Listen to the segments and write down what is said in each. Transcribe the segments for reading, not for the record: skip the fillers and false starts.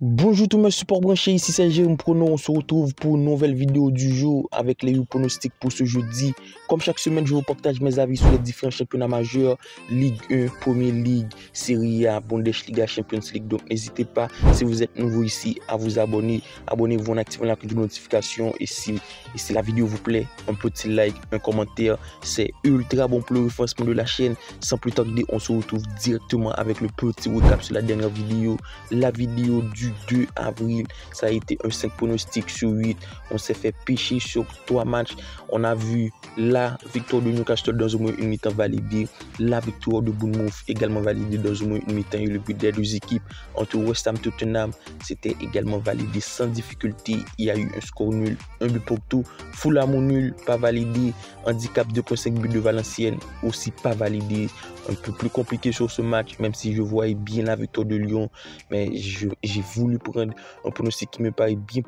Bonjour tous mes supports branchés, ici c'est Jérôme Prono, on se retrouve pour une nouvelle vidéo du jour avec les pronostics pour ce jeudi. Comme chaque semaine, je vous partage mes avis sur les différents championnats majeurs, Ligue 1, Premier League, Serie A, Bundesliga, Champions League. Donc n'hésitez pas, si vous êtes nouveau ici, à vous abonner. Abonnez-vous en activant la cloche de notification et si la vidéo vous plaît, un petit like, un commentaire, c'est ultra bon pour le référencement de la chaîne. Sans plus tarder, on se retrouve directement avec le petit recap sur la dernière vidéo, la vidéo du 2 avril, ça a été un 5 pronostic sur 8. On s'est fait pêcher sur 3 matchs. On a vu la victoire de Newcastle dans au moins une mi-temps validée, la victoire de Bournemouth également validée dans au moins une mi-temps et le but des deux équipes entre West Ham et Tottenham, c'était également validé sans difficulté. Il y a eu un score nul, un but pour tout. Fulham nul, pas validé. Handicap 2.5 buts de Valenciennes, aussi pas validé. Un peu plus compliqué sur ce match, même si je voyais bien la victoire de Lyon, mais j'ai voulu prendre un pronostic qui me paraît bien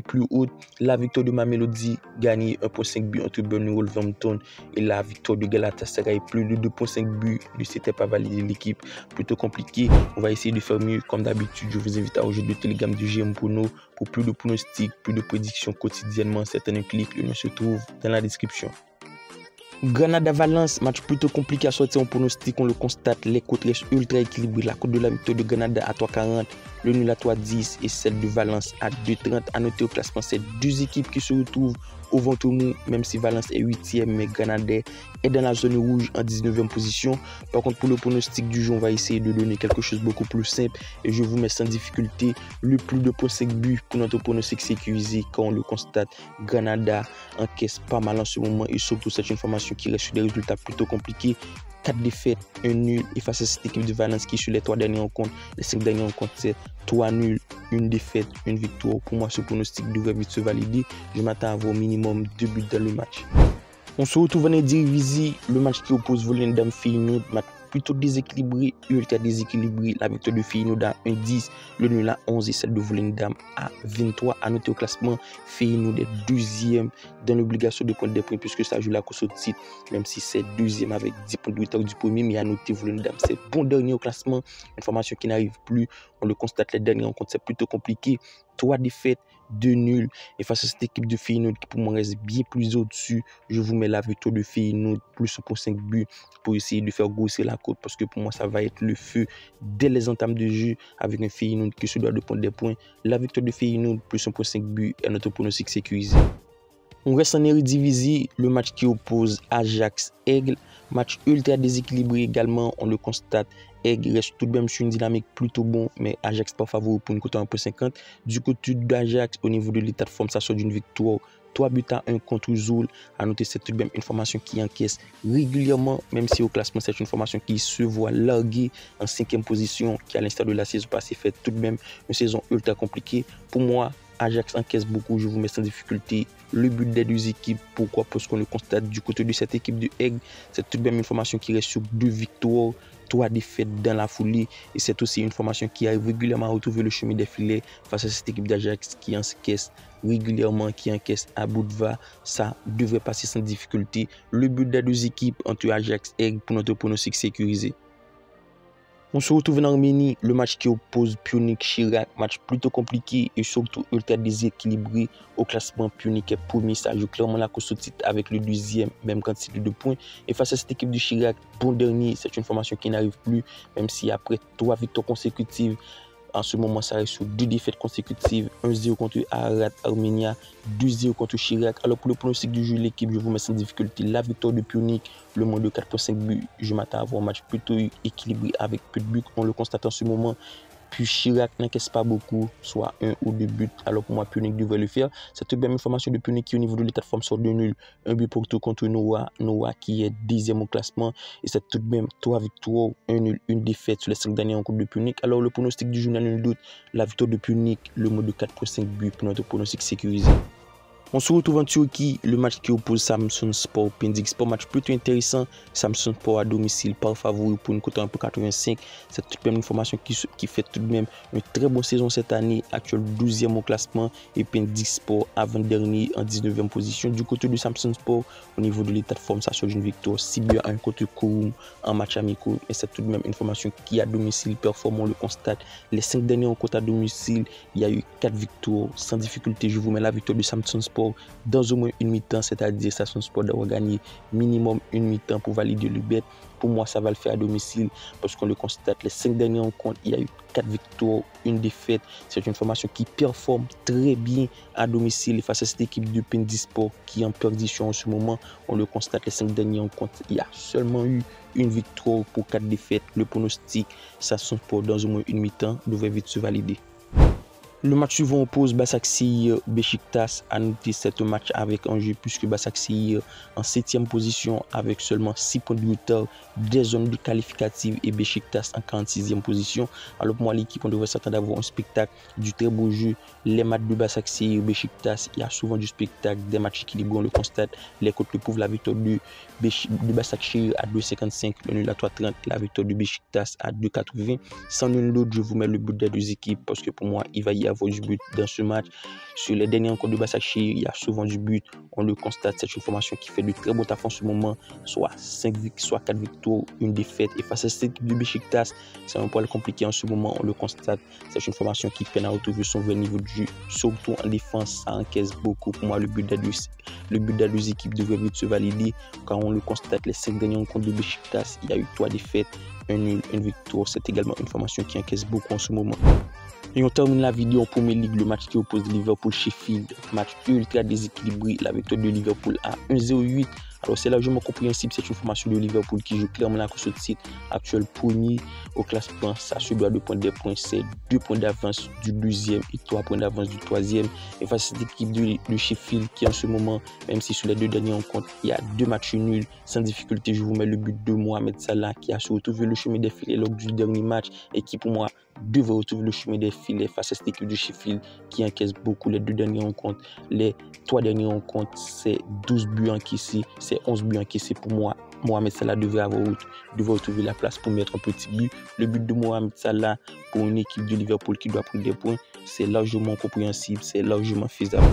plus haut. La victoire de Mamelodi, gagné 1.5 buts entre Burnley et Wolverhampton, et la victoire de Galatasaray, plus de 2.5 buts, ne s'était pas validé l'équipe. Plutôt compliqué, on va essayer de faire mieux. Comme d'habitude, je vous invite à rejoindre le Telegram du Jérôme Prono pour plus de pronostics, plus de prédictions quotidiennement. Certains clics, le lien se trouve dans la description. Granada-Valence, match plutôt compliqué à sortir en pronostic, on le constate, les cotes restent ultra équilibrées. La cote de la victoire de Granada à 3,40, le nul à 3,10 et celle de Valence à 2,30. À noter au classement, c'est deux équipes qui se retrouvent au ventre mou, même si Valence est 8e, mais Granada est dans la zone rouge en 19e position. Par contre, pour le pronostic du jour, on va essayer de donner quelque chose de beaucoup plus simple et je vous mets sans difficulté le plus de 5 buts pour notre pronostic sécurisé. Quand on le constate, Granada encaisse pas mal en ce moment et surtout cette information qui reste sur des résultats plutôt compliqués. 4 défaites, 1 nul et face à cette équipe de Valence qui sur les 3 dernières rencontres, les 5 dernières rencontres, c'est 3 nuls, 1 défaite, 1 victoire. Pour moi, ce pronostic devrait vite se valider. Je m'attends à avoir au minimum 2 buts dans le match. On se retrouve en Eredivisie, le match qui oppose Volendam-Feyenoord, match plutôt déséquilibré, ultra déséquilibré. La victoire de Feyenoord à 1,10, le nul à 11 et celle de Volendam à 23. À noter au classement, Feyenoord est deuxième dans l'obligation de prendre des points puisque ça joue la course au titre, même si c'est deuxième avec 10 points de retard du premier. Mais à noter Volendam, c'est bon dernier au classement, une formation qui n'arrive plus. On le constate, les dernières rencontres, c'est plutôt compliqué. 3 défaites, 2 nuls. Et face à cette équipe de Feyenoord qui pour moi reste bien plus au-dessus, je vous mets la victoire de Feyenoord plus pour 5 buts pour essayer de faire grossir la cote parce que pour moi ça va être le feu dès les entames de jeu avec un Feyenoord qui se doit de prendre des points. La victoire de Feyenoord plus pour 5 buts est notre pronostic sécurisé. On reste en Eredivisie, le match qui oppose Ajax-Aigle, match ultra déséquilibré également, on le constate. Aigle reste tout de même sur une dynamique plutôt bon, mais Ajax pas favori pour une cote à 1.50. Du côté d'Ajax, au niveau de l'état de forme, ça sort d'une victoire 3 buts à 1 contre Zoul. À noter, c'est tout de même une formation qui encaisse régulièrement, même si au classement, c'est une formation qui se voit larguée en 5e position, qui à l'instar de la saison passée fait tout de même une saison ultra compliquée. Pour moi, Ajax encaisse beaucoup, je vous mets sans difficulté le but des deux équipes. Pourquoi? Parce qu'on le constate du côté de cette équipe de Aigle, c'est tout de même une formation qui reste sur 2 victoires, 3 défaites dans la foulée. Et c'est aussi une formation qui arrive régulièrement à retrouver le chemin des filets face à cette équipe d'Ajax qui encaisse régulièrement, qui encaisse à bout de va. Ça devrait passer sans difficulté. Le but des deux équipes entre Ajax et Aigle pour notre pronostic sécurisé. On se retrouve en Arménie, le match qui oppose Pionik-Chirac, match plutôt compliqué et surtout ultra déséquilibré. Au classement, Pionik est premier, ça joue clairement la course au titre avec le deuxième, même quantité de points. Et face à cette équipe de Chirac, bon dernier, c'est une formation qui n'arrive plus, même si après 3 victoires consécutives, en ce moment, ça reste sur 2 défaites consécutives, 1-0 contre Arat Armenia, 2-0 contre Chirac. Alors pour le pronostic du jeu, l'équipe, je vous mets sans difficulté la victoire de Pionik, le moins de 4.5 buts. Je m'attends à avoir un match plutôt équilibré avec peu de buts. On le constate en ce moment. Puis Chirac n'encaisse pas beaucoup, soit 1 ou 2 buts. Alors pour moi, Pionik devrait le faire. C'est tout de même une formation de Pionik qui au niveau de l'état de forme sort de nul. Un but pour tout contre Noah. Noah qui est 10e au classement. Et c'est tout de même 3 victoires, 1 nul, 1 défaite sur les 5 derniers rencontres de Pionik. Alors le pronostic du journal nul doute, la victoire de Pionik, le mot de 4.5 buts pour notre pronostic sécurisé. On se retrouve en Turquie, le match qui oppose Samsun Spor Pendik Spor, match plutôt intéressant. Samsun Spor à domicile par favori pour une cote un peu 85. C'est toute même une formation qui fait tout de même une très bonne saison cette année, actuel 12e au classement, et Pendik Spor avant-dernier en 19e position. Du côté de Samsun Spor, au niveau de l'état de forme, ça sort d'une victoire 6-1 contre Kouroum en match amicaux, et c'est tout de même une formation qui à domicile performe, on le constate. Les 5 derniers rencontres à domicile, il y a eu 4 victoires sans difficulté. Je vous mets la victoire de Samsun Spor dans au moins une mi-temps, c'est-à-dire Samsun Spor doit gagner minimum une mi-temps pour valider le bet. Pour moi, ça va le faire à domicile parce qu'on le constate. Les 5 derniers rencontres, il y a eu 4 victoires, une défaite. C'est une formation qui performe très bien à domicile face à cette équipe de Pendik Spor qui est en perdition en ce moment. On le constate, les 5 derniers rencontres, il y a seulement eu une victoire pour 4 défaites. Le pronostic, Samsun Spor dans au moins une mi-temps devrait vite se valider. Le match suivant oppose Başakşehir Beşiktaş. À noter cet match avec enjeu puisque Başakşehir en 7e position avec seulement 6 points de retard des zones de qualificatives et Beşiktaş en 46e position. Alors pour moi l'équipe, on devrait s'attendre à avoir un spectacle du très beau jeu. Les matchs de Başakşehir Beşiktaş, il y a souvent du spectacle, des matchs équilibrés, on le constate. Les côtes le prouvent, la victoire de Başakşehir à 2,55, le nul à 3,30, la victoire de Beşiktaş à 2,80. Sans l'une l'autre, je vous mets le but des deux équipes parce que pour moi, il va y avoir du but dans ce match. Sur les derniers rencontres de Başakşehir, il y a souvent du but. On le constate, c'est une formation qui fait de très beaux taf en ce moment, soit 4 victoires, une défaite. Et face à cette équipe de Beşiktaş, c'est un poil compliqué en ce moment, on le constate. C'est une formation qui peine à retrouver son vrai niveau de jeu, surtout en défense, ça encaisse beaucoup. Pour moi, le but des deux équipes devrait vite se valider. Quand on le constate, les 5 derniers rencontres de Beşiktaş, il y a eu 3 défaites, un nul, une victoire. C'est également une formation qui encaisse beaucoup en ce moment. Et on termine la vidéo en première ligue, le match qui oppose Liverpool-Sheffield, match ultra déséquilibré, la victoire de Liverpool à 1,08. Alors c'est largement compréhensible, c'est une formation de Liverpool qui joue clairement la course au titre, actuel premier au classement, ça se doit de prendre des points, c'est 2 points d'avance du deuxième et 3 points d'avance du troisième. Et face à cette équipe de Sheffield qui en ce moment, même si sur les 2 derniers rencontres, il y a 2 matchs nuls, sans difficulté, je vous mets le but de Mohamed Salah qui a su retrouver le chemin des filets lors du dernier match et qui pour moi devrait retrouver le chemin des filets face à cette équipe de Sheffield qui encaisse beaucoup les 2 dernières rencontres. Les 3 dernières rencontres, c'est 12 buts encaissés, c'est 11 buts encaissés pour moi. Mohamed Salah devrait retrouver la place pour mettre un petit but. Le but de Mohamed Salah pour une équipe de Liverpool qui doit prendre des points, c'est largement compréhensible, c'est largement faisable.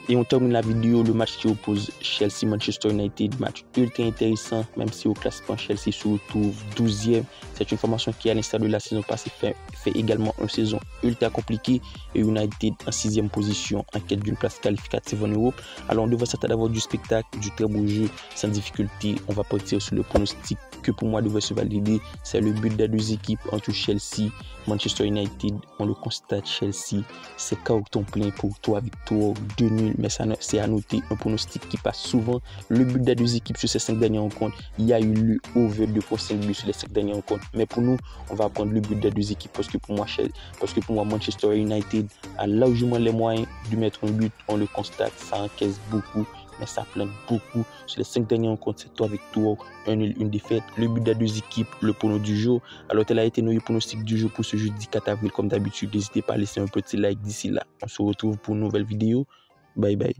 Et on termine la vidéo, le match qui oppose Chelsea-Manchester United, match ultra intéressant, même si au classement Chelsea se retrouve 12e. C'est une formation qui, à l'instar de la saison passée, fait également une saison ultra compliquée. Et United en 6e position, en quête d'une place qualificative en Europe. Alors on devrait s'attendre à avoir du spectacle, du très beau jeu, sans difficulté. On va partir sur le pronostic que pour moi devrait se valider. C'est le but des 2 équipes entre Chelsea et Manchester United. On le constate, Chelsea, c'est carton plein pour 3 victoires, 2 nuls. Mais c'est à noter un pronostic qui passe souvent. Le but des 2 équipes sur ces 5 dernières rencontres, il y a eu le over 2,5 buts sur les 5 dernières rencontres. Mais pour nous, on va prendre le but des 2 équipes parce que pour moi, Manchester United a largement les moyens de mettre un but. On le constate, ça encaisse beaucoup, mais ça plante beaucoup. Sur les 5 dernières rencontres, c'est 3 victoires, un nul, une défaite. Le but des 2 équipes, le prono du jour. Alors, tel a été notre pronostic du jour pour ce jeudi 4 avril. Comme d'habitude, n'hésitez pas à laisser un petit like d'ici là. On se retrouve pour une nouvelle vidéo. Bye bye.